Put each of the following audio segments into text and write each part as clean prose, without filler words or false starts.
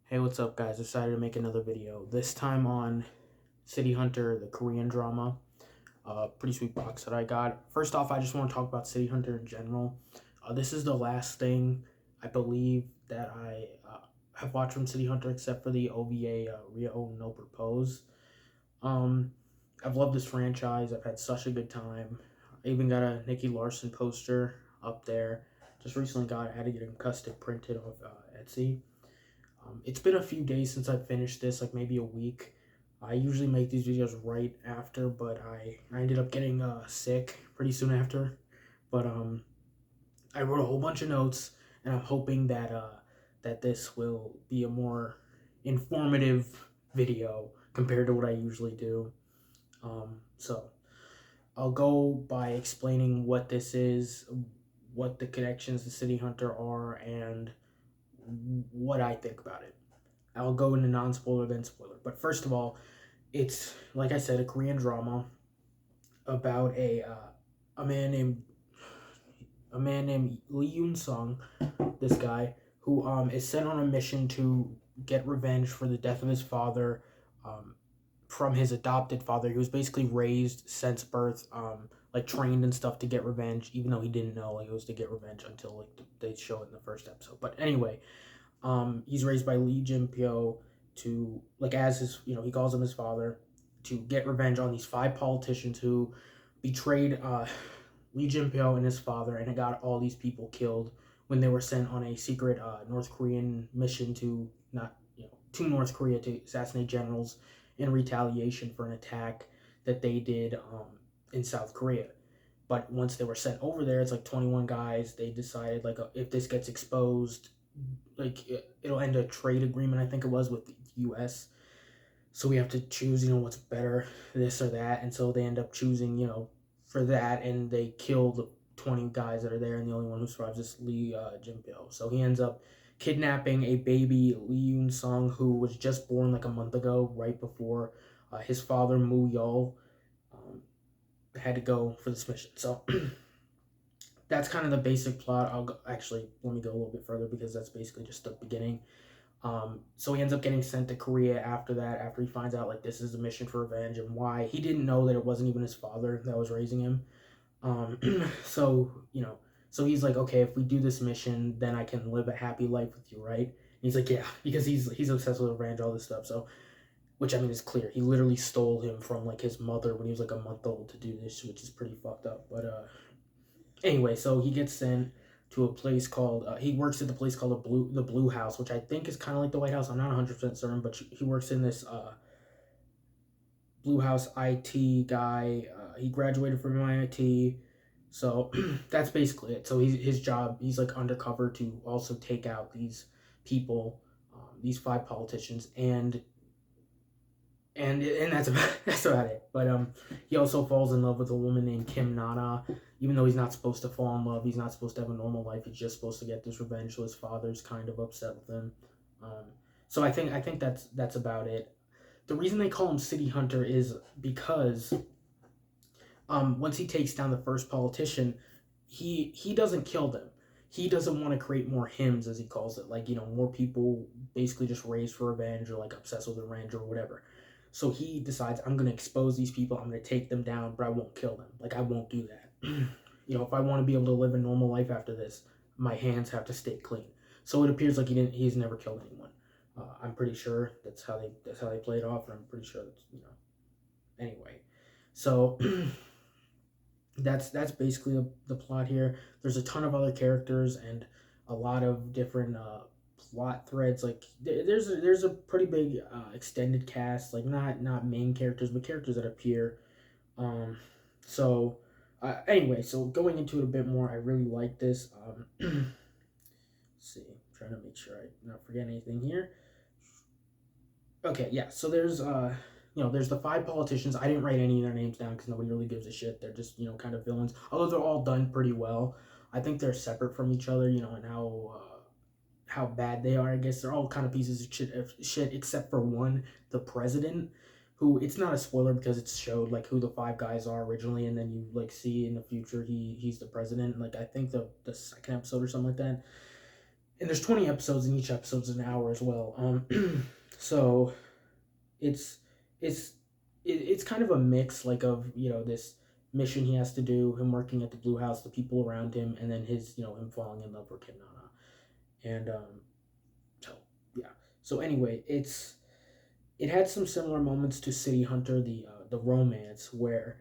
Hey, what's up, guys? Decided to make another video. This time on City Hunter, the Korean drama. Pretty sweet box that I got. First off, I just want to talk about City Hunter in general. This is the last thing I believe that I have watched from City Hunter, except for the OVA Rio no Propose. Um, I've loved this franchise. I've had such a good time. I even got a Nicky Larson poster up there. Just recently got. I had to get him custom printed off Etsy. It's been a few days since I finished this, like maybe a week. I usually make these videos right after, but I ended up getting sick pretty soon after. But I wrote a whole bunch of notes, and I'm hoping that that this will be a more informative video compared to what I usually do. So I'll go by explaining what this is, what the connections to City Hunter are, and what I think about it. I'll go into non-spoiler then spoiler. But first of all, it's like I said, a Korean drama about a man named Lee Yoon Sung. This guy who is sent on a mission to get revenge for the death of his father, um, from his adopted father. He was basically raised since birth, like trained and stuff to get revenge, even though he didn't know like it was to get revenge until like they show it in the first episode. But anyway, he's raised by Lee Jin Pyo to, like, as his, he calls him his father, to get revenge on these five politicians who betrayed Lee Jin Pyo and his father, and it got all these people killed when they were sent on a secret North Korean mission to not to North Korea to assassinate generals in retaliation for an attack that they did in South Korea. But once they were sent over there, it's like 21 guys. They decided, like, if this gets exposed, like it'll end a trade agreement, I think it was, with the US. So we have to choose, what's better, this or that. And so they end up choosing, for that, and they kill the 20 guys that are there, and the only one who survives is Lee Jimpyo. So he ends up kidnapping a baby Lee Yoon Sung who was just born like a month ago, right before his father Moo Yeol had to go for this mission. So that's kind of the basic plot. Actually, let me go a little bit further because that's basically just the beginning. So he ends up getting sent to Korea after that, after he finds out like this is a mission for revenge and why he didn't know that it wasn't even his father that was raising him. Um, so so he's like, okay, if we do this mission, then I can live a happy life with you, right? And he's like, yeah, because he's obsessed with revenge, all this stuff. So, which I mean is clear. He literally stole him from like his mother when he was like a month old to do this, which is pretty fucked up. But anyway, so he gets sent to a place called he works at the place called the Blue House, which I think is kind of like the White House. I'm not 100% certain, but he works in this Blue House IT guy. He graduated from MIT, so that's basically it. So his job, he's like undercover to also take out these people, these five politicians, and that's about that's about it. But he also falls in love with a woman named Kim Nana. Even though he's not supposed to fall in love, he's not supposed to have a normal life. He's just supposed to get this revenge. So his father's kind of upset with him. Um, so I think that's about it. The reason they call him City Hunter is because once he takes down the first politician, he doesn't kill them. He doesn't want to create more hymns, as he calls it, like, more people basically just raised for revenge or like obsessed with revenge or whatever. So he decides, I'm gonna expose these people, I'm gonna take them down, but I won't kill them. Like, I won't do that. If I want to be able to live a normal life after this, my hands have to stay clean. So it appears like he's never killed anyone. I'm pretty sure that's how they play it off, and I'm pretty sure anyway. So that's basically the plot here. There's a ton of other characters and a lot of different plot threads. Like there's a pretty big extended cast, like not main characters, but characters that appear. Um, so anyway, so going into it a bit more, I really like this. Let's see, I'm trying to make sure I not forget anything here. Okay, yeah. So there's the five politicians. I didn't write any of their names down because nobody really gives a shit. They're just kind of villains. Although they're all done pretty well. I think they're separate from each other. And how bad they are. I guess they're all kind of pieces of shit except for one, the president, who, it's not a spoiler because it's showed like who the five guys are originally, and then you like see in the future he's the president. Like, I think the second episode or something like that. and there's 20 episodes, and each episode's an hour as well. So it's it's it's kind of a mix, like, of, this mission he has to do, him working at the Blue House, the people around him, and then him falling in love with Kim Nana. And so yeah. So anyway, it had some similar moments to City Hunter, the romance, where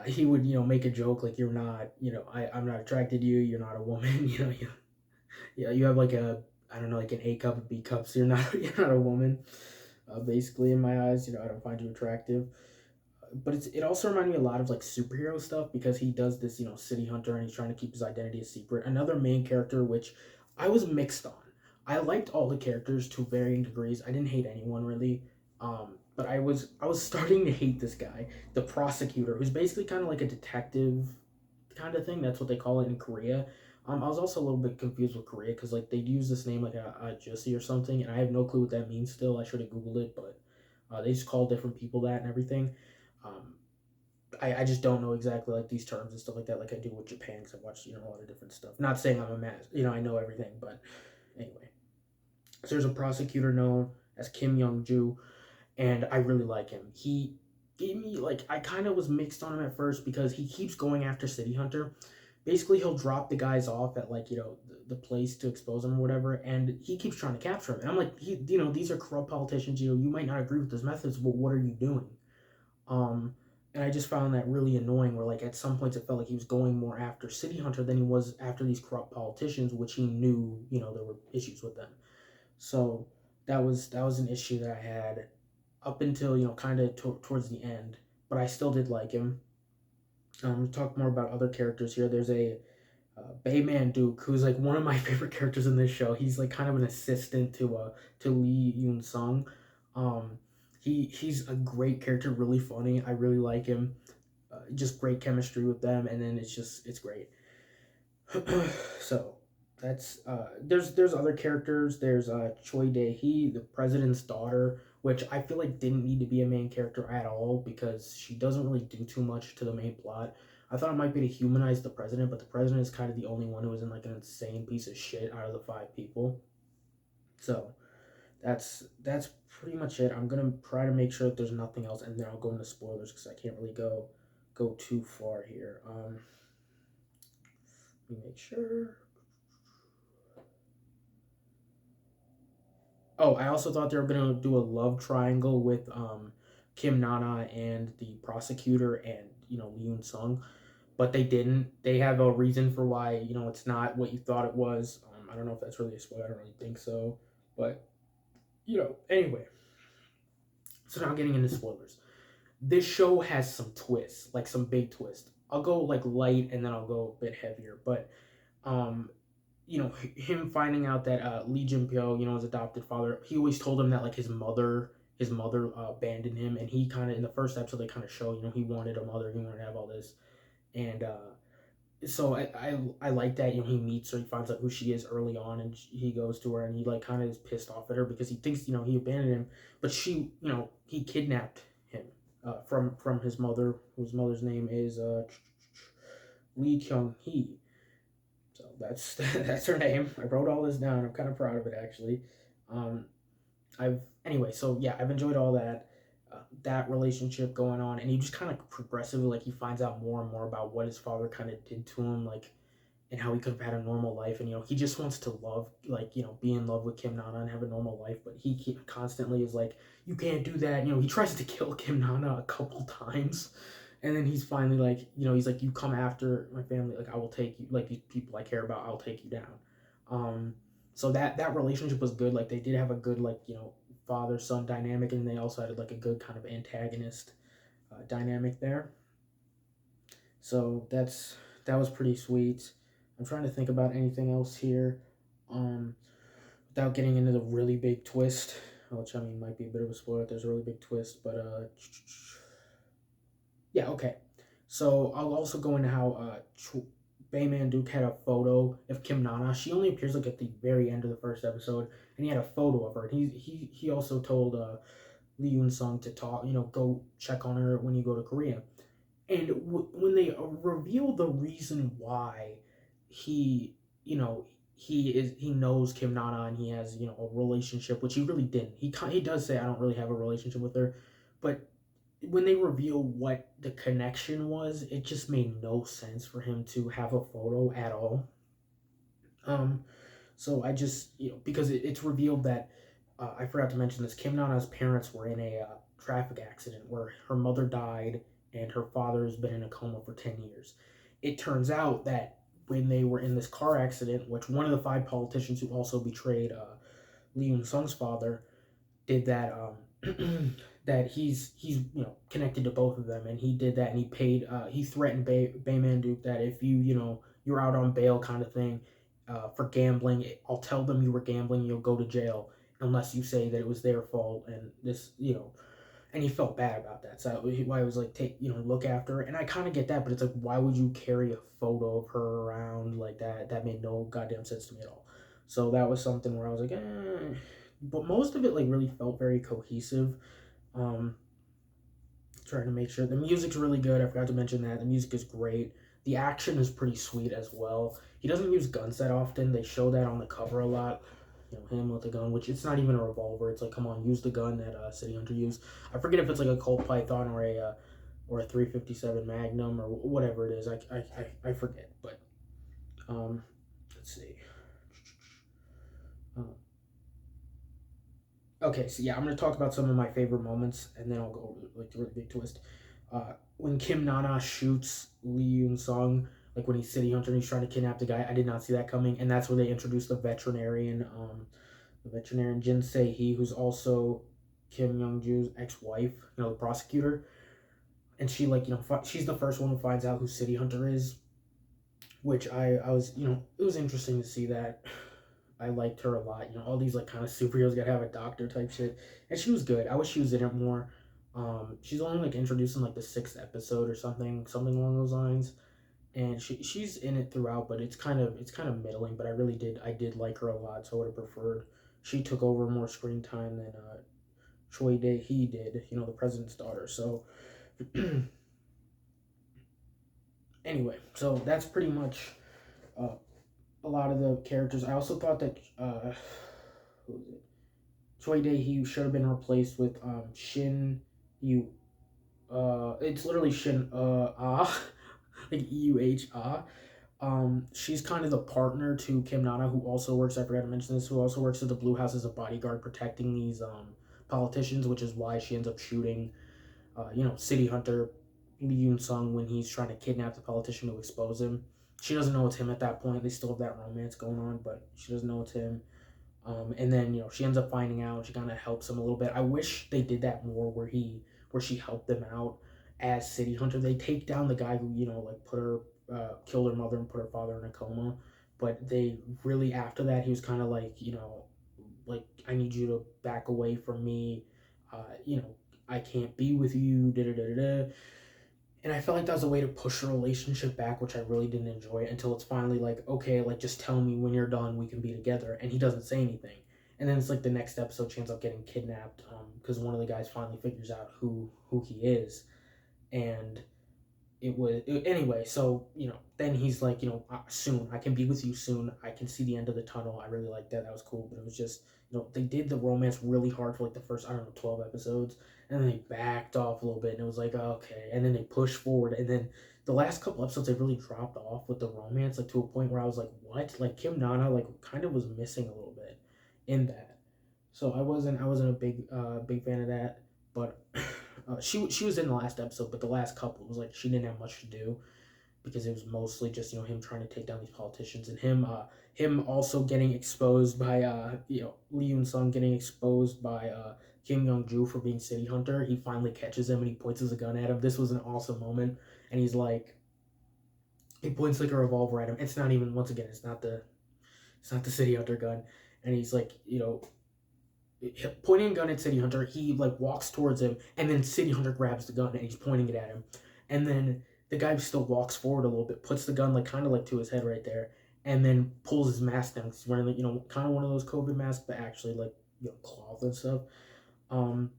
he would, make a joke like, "You're not, I'm not attracted to you. You're not a woman." You have like a, I don't know, like an A cup, a B cup. So you're not you're not a woman. Basically, in my eyes, I don't find you attractive. But it also reminded me a lot of like superhero stuff, because he does this, City Hunter, and he's trying to keep his identity a secret. Another main character, which I was mixed on. I liked all the characters to varying degrees. I didn't hate anyone really. But I was starting to hate this guy, the prosecutor, who's basically kind of like a detective kind of thing. That's what they call it in Korea. I was also a little bit confused with Korea, because like they'd use this name like a Jussie or something, and I have no clue what that means. Still, I should have googled it, but they just call different people that and everything. Um, I just don't know exactly like these terms and stuff like that, like I do with Japan, because I've watched a lot of different stuff. Not saying I'm a mass, I know everything, but anyway. So there's a prosecutor known as Kim Young Ju, and I really like him. He gave me, like, I kind of was mixed on him at first, because he keeps going after City Hunter. Basically, he'll drop the guys off at, like, the place to expose them or whatever, and he keeps trying to capture him. And I'm like, these are corrupt politicians. You might not agree with his methods, but what are you doing? Um, and I just found that really annoying. Where, like, at some points it felt like he was going more after City Hunter than he was after these corrupt politicians, which he knew, there were issues with them. So that was an issue that I had up until, kind of towards the end. But I still did like him. Talk more about other characters here. There's a Bayman Duke, who's like one of my favorite characters in this show. He's like kind of an assistant to Lee Yoon Sung. Um, he's a great character, really funny. I really like him. Just great chemistry with them, and then it's great. So there's other characters. There's Choi Dae Hee, the president's daughter, which I feel like didn't need to be a main character at all, because she doesn't really do too much to the main plot. I thought it might be to humanize the president, but the president is kind of the only one who isn't like an insane piece of shit out of the five people. So that's pretty much it. I'm gonna try to make sure that there's nothing else, and then I'll go into spoilers, because I can't really go too far here. Let me make sure. Oh, I also thought they were gonna do a love triangle with Kim Nana and the prosecutor, and Lee Yoon Sung, but they didn't. They have a reason for why it's not what you thought it was. I don't know if that's really a spoiler. I don't really think so, but anyway. So now getting into spoilers. This show has some twists, like some big twists. I'll go like light, and then I'll go a bit heavier, but um him finding out that Lee Jin Pyo, his adopted father, he always told him that like his mother abandoned him, and he kind of, in the first episode, they kind of show, he wanted a mother, he wanted to have all this, and so I like that, he meets her, he finds out who she is early on, and he goes to her, and he like kind of is pissed off at her, because he thinks he abandoned him, but he kidnapped him from his mother, whose mother's name is Lee Kyung Hee. So that's that's her name. I wrote all this down. I'm kind of proud of it, actually. Um, I've anyway. So yeah, I've enjoyed all that relationship going on, and he just kind of progressively, like, he finds out more and more about what his father kind of did to him, like, and how he could have had a normal life, and he just wants to love, like, be in love with Kim Nana and have a normal life, but he constantly is like, you can't do that. He tries to kill Kim Nana a couple times, and then he's finally like, he's like, you come after my family, like, I will take you, like, these people I care about, I'll take you down. um so that relationship was good. Like, they did have a good, like, father son dynamic, and they also had like a good kind of antagonist dynamic there. So that was pretty sweet. I'm trying to think about anything else here, um without getting into the really big twist, which, I mean, might be a bit of a spoiler if there's a really big twist, but yeah, okay. So I'll also go into how Bayman Duke had a photo of Kim Nana. She only appears like at the very end of the first episode, and he had a photo of her. And he also told Lee Yoon Sung to talk, go check on her when you go to Korea. And when they reveal the reason why he, he knows Kim Nana and he has a relationship, which he really didn't. He does say I don't really have a relationship with her, but when they reveal what the connection was, it just made no sense for him to have a photo at all. Um, so I just because it's revealed that I forgot to mention this. Kim Nana's parents were in a traffic accident where her mother died and her father's been in a coma for 10 years. It turns out that when they were in this car accident, which one of the five politicians who also betrayed Lee Yoon Sung's father did that. That he's connected to both of them, and he did that, and he paid. He threatened Baymanduk that if you're out on bail kind of thing for gambling, I'll tell them you were gambling. You'll go to jail unless you say that it was their fault, and this and he felt bad about that. So why was like take look after her, and I kind of get that, but it's like why would you carry a photo of her around like that? That made no goddamn sense to me at all. So that was something where I was like, but most of it like really felt very cohesive. Um, Trying to make sure the music's really good. I forgot to mention that the music is great. The action is pretty sweet as well. He doesn't use guns that often. They show that on the cover a lot. Him with a gun, which it's not even a revolver. It's like, come on, use the gun that City Hunter used. I forget if it's like a Colt Python or a 357 Magnum or whatever it is. I forget, but let's see. Uh, okay, so yeah, I'm gonna talk about some of my favorite moments, and then I'll go like the really big twist. When Kim Nana shoots Lee Yoon Sung, like when he's City Hunter and he's trying to kidnap the guy, I did not see that coming, and that's where they introduced the veterinarian Jin Se Hee, who's also Kim Young Ju's ex-wife, the prosecutor, and she she's the first one who finds out who City Hunter is, which I was it was interesting to see that. I liked her a lot. All these like kind of superheroes gotta have a doctor type shit, and she was good. I wish she was in it more. She's only like introduced in like the sixth episode or something along those lines, and she's in it throughout, but it's kind of middling. But I did like her a lot, so I would have preferred she took over more screen time than Choi Dae Hee did. The president's daughter. So anyway, so that's pretty much uh, a lot of the characters. I also thought that who was it? Choi Dae Hee should have been replaced with Shin Yu. It's literally Shin Ah, like EUH Ah. She's kind of the partner to Kim Nana, who also works. I forgot to mention this. Who also works at the Blue House as a bodyguard, protecting these politicians, which is why she ends up shooting, City Hunter Lee Yoon Sung when he's trying to kidnap the politician to expose him. She doesn't know it's him at that point. They still have that romance going on, but she doesn't know it's him. And then she ends up finding out. She kind of helps him a little bit. I wish they did that more, where she helped them out as City Hunter. They take down the guy who like put her killed her mother and put her father in a coma. But they really after that he was kind of like like I need you to back away from me. You know I can't be with you. Da da da da. And I felt like that was a way to push the relationship back, which I really didn't enjoy until it's finally like, okay, like just tell me when you're done, we can be together. And he doesn't say anything. And then it's like the next episode, she ends up getting kidnapped because one of the guys finally figures out who he is, and anyway. So then he's like, soon I can be with you soon. I can see the end of the tunnel. I really liked that. That was cool. But it was just they did the romance really hard for like the first, I don't know, 12 episodes, and then they backed off a little bit, and it was like, okay, and then they pushed forward, and then the last couple episodes they really dropped off with the romance, like to a point where I was like, what? Like Kim Nana like kind of was missing a little bit in that. So I wasn't a big fan of that, but she was in the last episode, but the last couple was like she didn't have much to do because it was mostly just him trying to take down these politicians, and him also getting exposed by Lee Yoon Sung getting exposed by Kim Young Ju for being City Hunter. He finally catches him and he points his gun at him. This was an awesome moment, and he points like a revolver at him. It's not even, once again, it's not the City Hunter gun, and he's like pointing a gun at City Hunter. He like walks towards him, and then City Hunter grabs the gun and he's pointing it at him, and then the guy still walks forward a little bit, puts the gun like kind of like to his head right there, and then pulls his mask down. He's wearing like kind of one of those COVID masks, but actually like cloth and stuff. Um,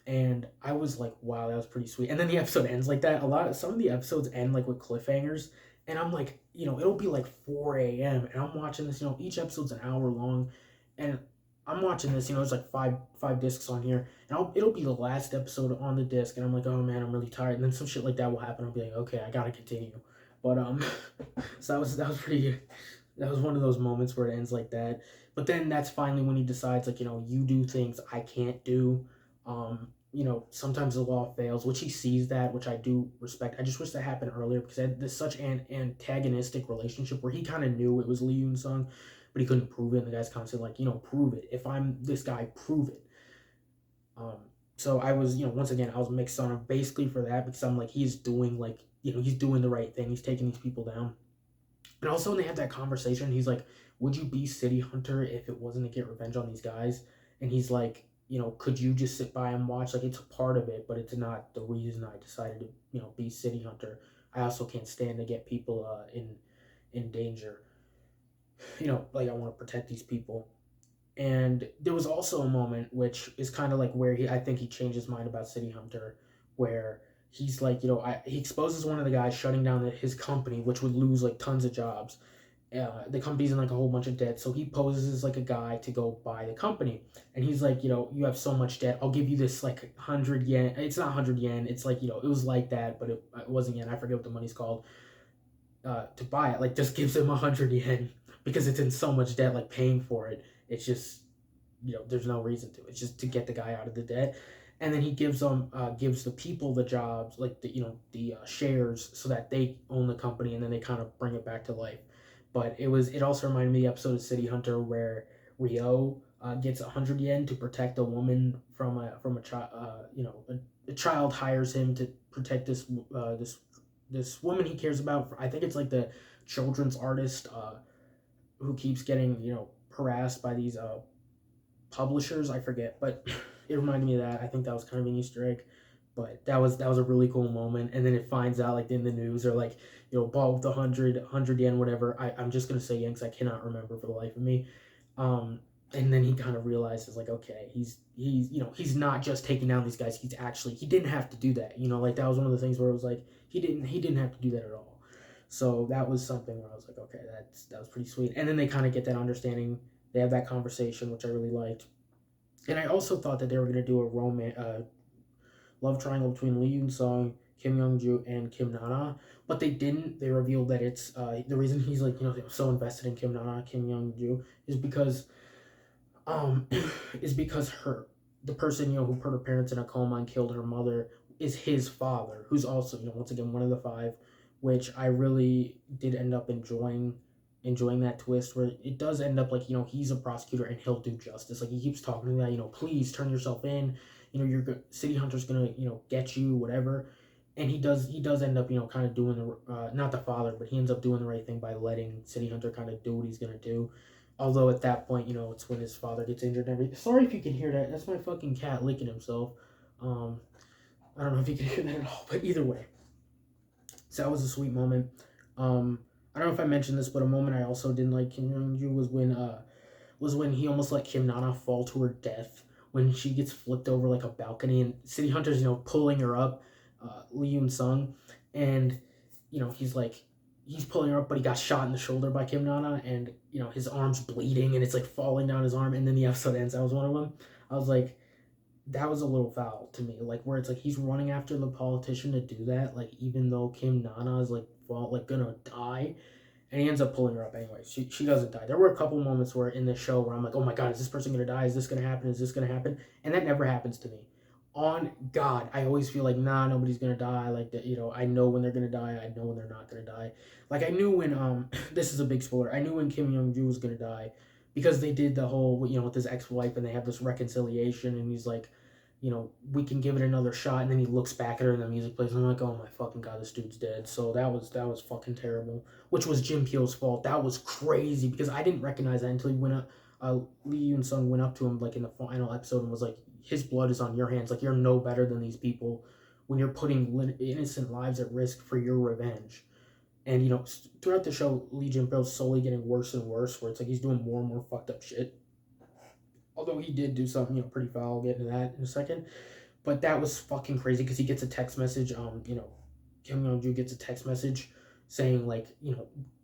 and I was like, wow, that was pretty sweet. And then the episode ends like that. Some of the episodes end like with cliffhangers, and I'm like, it'll be like 4 a.m. and I'm watching this. Each episode's an hour long, and I'm watching this. There's like five discs on here, and it'll be the last episode on the disc, and I'm like, oh man, I'm really tired. And then some shit like that will happen. I'll be like, okay, I gotta continue. But so that was pretty. That was one of those moments where it ends like that. But then that's finally when he decides, like, you do things I can't do. Sometimes the law fails, which he sees that, which I do respect. I just wish that happened earlier because there's such an antagonistic relationship where he kind of knew it was Lee Yoon Sung, but he couldn't prove it. And the guy's constantly like, prove it. If I'm this guy, prove it. So I was, once again, I was mixed on him basically for that because I'm like, he's doing he's doing the right thing. He's taking these people down. And also when they have that conversation, he's like, would you be City Hunter if it wasn't to get revenge on these guys? And he's like, could you just sit by and watch? Like, it's a part of it, but it's not the reason I decided to, be City Hunter. I also can't stand to get people in danger. Like, I want to protect these people. And there was also a moment which is kind of like where I think he changed his mind about City Hunter, where he's like, he exposes one of the guys shutting down his company, which would lose like tons of jobs. The company's in like a whole bunch of debt, so he poses as like a guy to go buy the company, and he's like, you have so much debt, I'll give you this like 100 yen. It's not 100 yen. It's like, it was like that, but it wasn't yen. I forget what the money's called. To buy it, like, just gives him 100 yen because it's in so much debt, like paying for it. It's just, there's no reason to. It's just to get the guy out of the debt. And then he gives the people the jobs, like the shares, so that they own the company, and then they kind of bring it back to life. But it also reminded me of the episode of City Hunter where Ryo gets 100 yen to protect a woman from a child. A child hires him to protect this woman he cares about. I think it's like the children's artist who keeps getting harassed by these publishers. I forget, but it reminded me of that. I think that was kind of an Easter egg, but that was a really cool moment. And then it finds out, like, in the news, or like, bought with 100 yen, whatever. I'm just gonna say yen because I cannot remember for the life of me. And then he kind of realizes, like, okay, he's not just taking down these guys. He didn't have to do that. Like, that was one of the things where it was like he didn't have to do that at all. So that was something where I was like, okay, that was pretty sweet. And then they kind of get that understanding. They have that conversation, which I really liked. And I also thought that they were going to do a love triangle between Lee Yoon Sung, Kim Young Ju, and Kim Nana, but they didn't. They revealed that it's the reason he's like so invested in Kim Nana, Kim Young Ju, is because the person who put her parents in a coma and killed her mother is his father, who's also once again one of the five, which I really did end up enjoying that twist where it does end up like he's a prosecutor and he'll do justice. Like, he keeps talking to that please turn yourself in, your City Hunter's gonna get you, whatever. And he does end up kind of doing the not the father, but he ends up doing the right thing by letting City Hunter kind of do what he's gonna do. Although at that point, it's when his father gets injured and everything. Sorry if you can hear that. That's my fucking cat licking himself. I don't know if you can hear that at all, but either way. So that was a sweet moment. I don't know if I mentioned this, but a moment I also didn't like Kim Young-ju was when he almost let Kim Nana fall to her death when she gets flipped over like a balcony and City Hunter's pulling her up, Lee Yoon Sung, and he's pulling her up, but he got shot in the shoulder by Kim Nana, and his arm's bleeding, and it's like falling down his arm, and then the episode ends. That was one of them. I was like, that was a little foul to me, like where it's like he's running after the politician to do that, like even though Kim Nana is like gonna die, and he ends up pulling her up anyway. She doesn't die. There were a couple moments where in the show where I'm like, oh my god, is this person gonna die? Is this gonna happen? Is this gonna happen? And that never happens to me. On God, I always feel like, nah, nobody's gonna die. Like that, I know when they're gonna die. I know when they're not gonna die. Like, I knew when this is a big spoiler. I knew when Kim Young Ju was gonna die because they did the whole with his ex-wife, and they have this reconciliation, and he's like, we can give it another shot, and then he looks back at her and the music plays, and I'm like, oh my fucking god, this dude's dead. So that was fucking terrible, which was Jim Peel's fault. That was crazy because I didn't recognize that until he went up. Lee Yoon Sung went up to him like in the final episode and was like, his blood is on your hands. Like, you're no better than these people when you're putting innocent lives at risk for your revenge. And throughout the show, Lee Jin Peel's slowly getting worse and worse, where it's like he's doing more and more fucked up shit. Although he did do something, pretty foul. I'll get into that in a second. But that was fucking crazy because he gets a text message. Kim Young Ju gets a text message saying, like,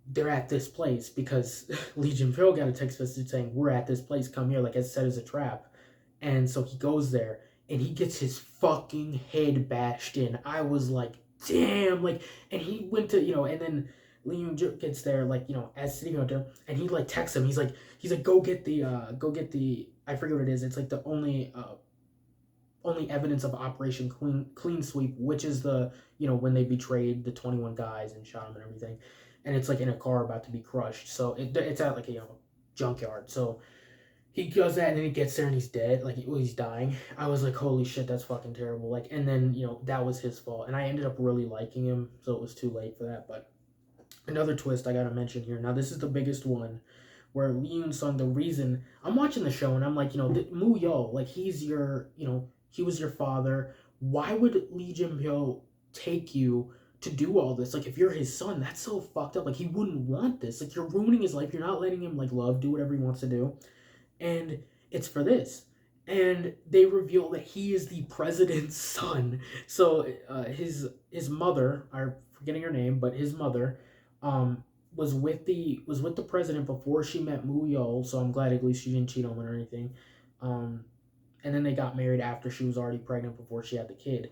they're at this place because Lee Jin-pyo got a text message saying, we're at this place, come here, like I said, as a trap. And so he goes there and he gets his fucking head bashed in. I was like, damn, like, and he went to, and then Lee Yoon gets there, like, as City Hunter, and he like texts him. He's like, go get the, I forget what it is. It's like the only evidence of Operation Clean Sweep, which is the, when they betrayed the 21 guys and shot them and everything. And it's like in a car about to be crushed. So it's at like a, junkyard. So he does that and then he gets there and he's dead. Like, he's dying. I was like, holy shit, that's fucking terrible. Like, and then, that was his fault. And I ended up really liking him. So it was too late for that. But another twist I gotta mention here. Now, this is the biggest one where Lee Yoon Sung, the reason I'm watching the show and I'm like, Moo Yo, like, he's your, he was your father. Why would Lee Jin-pyo take you to do all this? Like, if you're his son, that's so fucked up. Like, he wouldn't want this. Like, you're ruining his life. You're not letting him, like, do whatever he wants to do. And it's for this. And they reveal that he is the president's son. So his mother, I'm forgetting her name, but his mother, was with the president before she met Moo Yo. So I'm glad at least she didn't cheat on him or anything. And then they got married after she was already pregnant before she had the kid.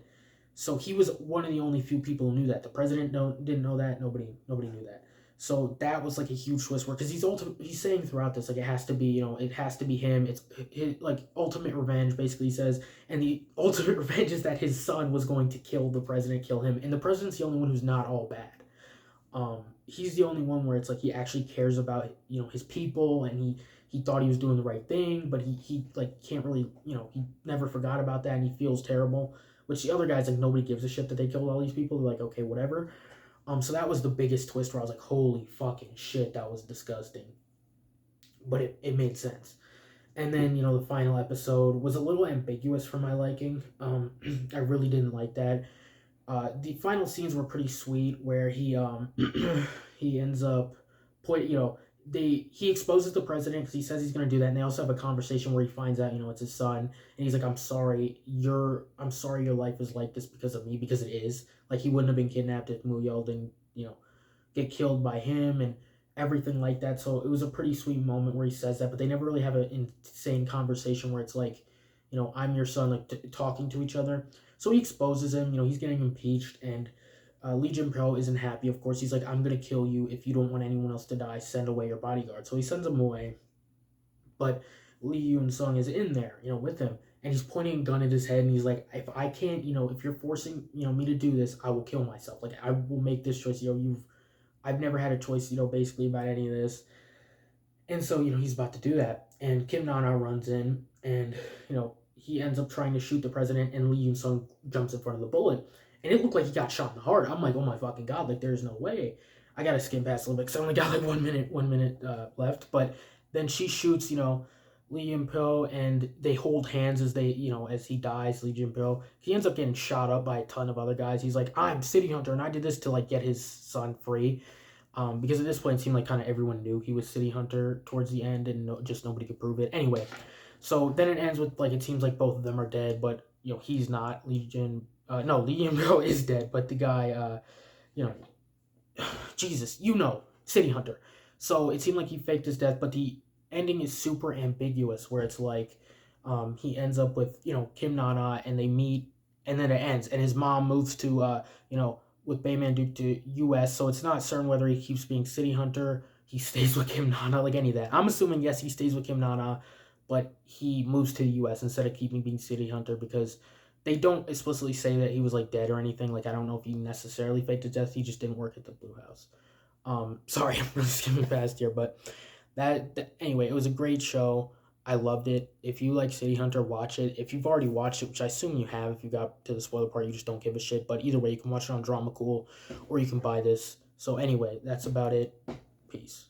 So he was one of the only few people who knew that. The president didn't know that. Nobody knew that. So that was like a huge twist where, because he's saying throughout this, like, it has to be, it has to be him. It's like ultimate revenge, basically, he says. And the ultimate revenge is that his son was going to kill the president, kill him. And the president's the only one who's not all bad. He's the only one where it's like he actually cares about, his people, and he thought he was doing the right thing, but he like can't really, he never forgot about that, and he feels terrible. Which the other guys, like, nobody gives a shit that they killed all these people. They're like, okay, whatever. So that was the biggest twist where I was like, holy fucking shit, that was disgusting. But it made sense. And then, the final episode was a little ambiguous for my liking. I really didn't like that. The final scenes were pretty sweet where he he ends up he exposes the president because he says he's going to do that, and they also have a conversation where he finds out it's his son, and he's like, I'm sorry your life is like this because of me, because it is. Like, he wouldn't have been kidnapped if Moo Yo didn't get killed by him and everything like that. So it was a pretty sweet moment where he says that, but they never really have an insane conversation where it's like, I'm your son, like, talking to each other. So he exposes him, he's getting impeached, and Lee Jin-pyo isn't happy. Of course, he's like, I'm going to kill you. If you don't want anyone else to die, send away your bodyguard. So he sends him away. But Lee Yoon Sung is in there, with him. And he's pointing a gun at his head, and he's like, if I can't, if you're forcing, me to do this, I will kill myself. Like, I will make this choice. I've never had a choice, basically about any of this. And so, he's about to do that. And Kim Nana runs in, and, he ends up trying to shoot the president, and Lee Yoon Sung jumps in front of the bullet. And it looked like he got shot in the heart. I'm like, oh my fucking god, like, there's no way. I gotta skim past a little bit because I only got like 1 minute left. But then she shoots, Lee Jin-pyo, and they hold hands as they, as he dies, Lee Jin-pyo. He ends up getting shot up by a ton of other guys. He's like, I'm City Hunter, and I did this to, like, get his son free. Because at this point, it seemed like kind of everyone knew he was City Hunter towards the end, and just nobody could prove it. Anyway, so then it ends with, like, it seems like both of them are dead, but, he's not. Lee Jin-pyo is dead, but the guy, Jesus, City Hunter. So it seemed like he faked his death, but the ending is super ambiguous, where it's like, he ends up with, Kim Nana, and they meet, and then it ends, and his mom moves to, with Bayman Duke to U.S., so it's not certain whether he keeps being City Hunter, he stays with Kim Nana, like any of that. I'm assuming, yes, he stays with Kim Nana, but he moves to the U.S. instead of being City Hunter, because they don't explicitly say that he was, like, dead or anything. Like, I don't know if he necessarily faked his death. He just didn't work at the Blue House. Sorry, I'm really skimming past here, but anyway, it was a great show. I loved it. If you like City Hunter, watch it. If you've already watched it, which I assume you have, if you got to the spoiler part, you just don't give a shit. But either way, you can watch it on Drama Cool, or you can buy this. So anyway, that's about it. Peace.